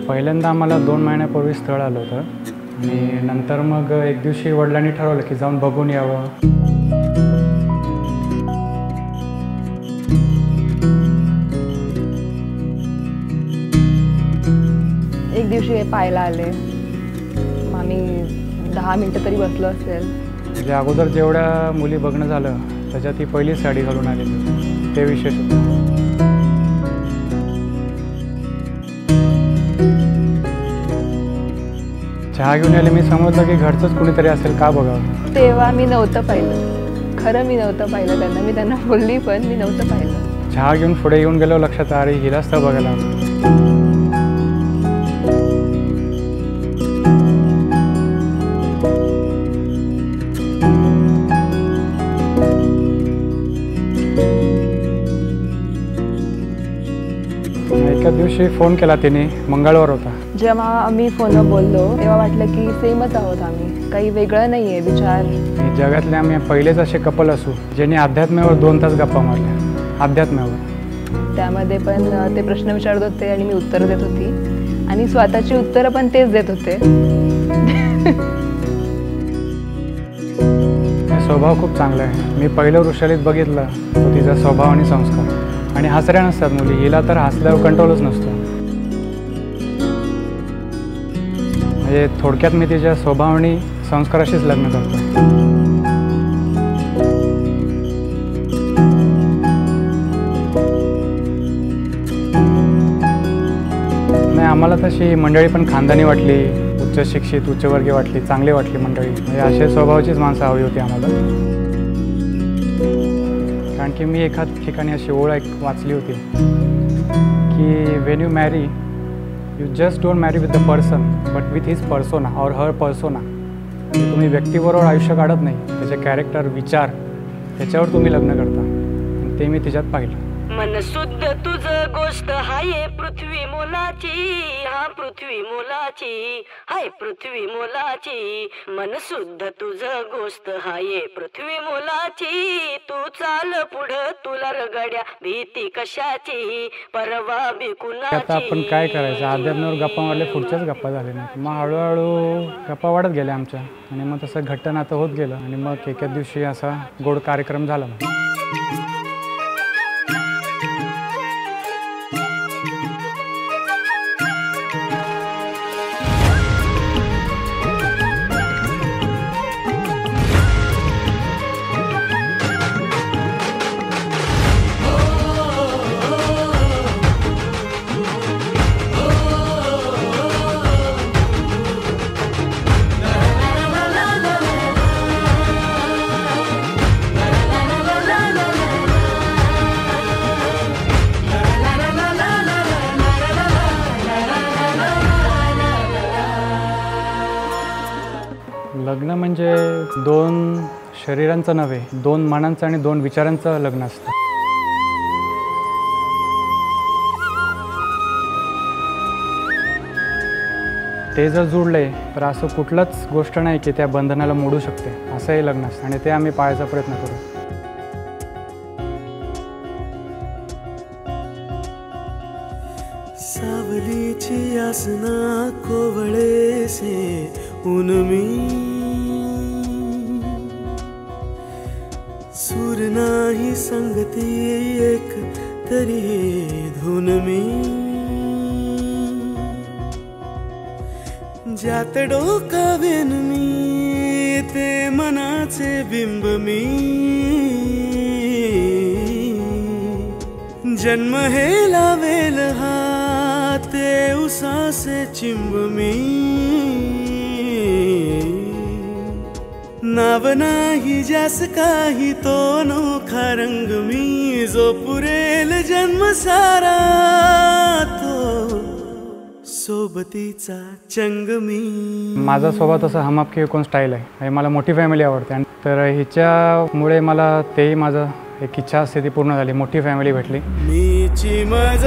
पहिल्यांदा आम्हाला 2 महिन्यापूर्वी स्थळ आलं होतं आणि नंतर मग एक दिवशी वडिलांनी ठरवलं की जाऊन बघून यावं. एक दिवशी पाहायला आले, आम्ही 10 मिनिटं तरी बसलो असेल. म्हणजे अगोदर जेवढ्या मुली बघणं झालं त्याच्यात ती पहिली साडी घालून आलेली, ते विशेष होतं. चहा घेऊन आले, मी समजलं की घरचंच कुणीतरी असेल, का बघावं. तेव्हा मी नव्हतं पाहिलं, खरं मी नव्हतं पाहिलं त्यांना. मी त्यांना बोलली पण मी नव्हतं पाहिलं. चहा घेऊन पुढे येऊन गेलो, लक्षात अरे हिलाच तर बघायला. एका दिवशी फोन केला तिने, मंगळवार होता. जेव्हा आम्ही फोनवर बोललो तेव्हा वाटलं की सेमच आहोत आम्ही, काही वेगळं नाही आहे विचार. जगातले आम्ही पहिलेच असे कपल असू ज्यांनी अध्यात्मावर 2 तास गप्पा मारल्या. अध्यात्मावर त्यामध्ये पण ते प्रश्न विचारत होते आणि मी उत्तर देत होती आणि स्वतःची उत्तरं पण तेच देत होते. स्वभाव खूप चांगला आहे. मी पहिलं वृषालीत बघितलं तो तिचा स्वभाव आणि संस्कार. आणि हसऱ्या नसतात मुली, हिला तर हसल्यावर कंट्रोलच नसतो. म्हणजे थोडक्यात मी तिच्या स्वभाव आणि संस्काराशीच लग्न करतो. नाही, आम्हाला तशी मंडळी पण खानदानी वाटली, उच्च शिक्षित उच्चवर्गीय वाटली, चांगली वाटली मंडळी. म्हणजे अशा स्वभावाचीच माणसं हवी होती आम्हाला. कारण की मी एका ठिकाणी अशी ओळ वाचली होती की when you marry you just don't marry with the person but with his persona or her persona. तुम्ही व्यक्तीबरोबर आयुष्य काढत नाही, त्याचे कॅरेक्टर, विचार, त्याच्यावर तुम्ही लग्न करता. ते मी तिच्यात पाहिलं. मन शुद्ध तुझ गोष्ट हाय पृथ्वी मोलाची, हा पृथ्वी मोलाची, हाय पृथ्वी मोलाची. मन शुद्ध तुझ गोष्ट हाय पृथ्वी मोलाची. तू चाल पुढं, तुला रगड्या भीती कशाची, परवा बी कुणाची. आता आपण काय करायचं, अध्यात्मावर गप्पा मारले, पुढच्याच गप्पा झाले नाही. मग हळूहळू गप्पा वाढत गेल्या आमच्या आणि मग तसं घट्ट नातं होत गेलं आणि मग एका दिवशी असा गोड कार्यक्रम झाला. लग्न म्हणजे 2 शरीरांचं नव्हे, 2 मनांचं आणि 2 विचारांचं लग्न असतं. ते जर जुळले तर असं कुठलंच गोष्ट नाही की त्या बंधनाला मोडू शकते. असं हे लग्न असतं आणि ते आम्ही पाळायचा प्रयत्न करू. सावलीची आसना कोवळेसे उनमी, सूर नाही संगती एक तरी धुन मी. ज्यात डोकावेन मी ते मनाचे बिंब मी. जन्म हे लावेल हा ते उसासे चिंब मी. नाव नाही ज्यास काही तो नोखा रंग मी. जो पुरेल जन्म सारा तो सोबतीचा चंग मी. माझा स्वभाव तसा हम आपके कोण स्टाईल आहे. मला मोठी फॅमिली आवडते तर हिच्यामुळे मला तेही माझं एक इच्छा असते ती पूर्ण झाली. मोठी फॅमिली भेटली. मीची माझ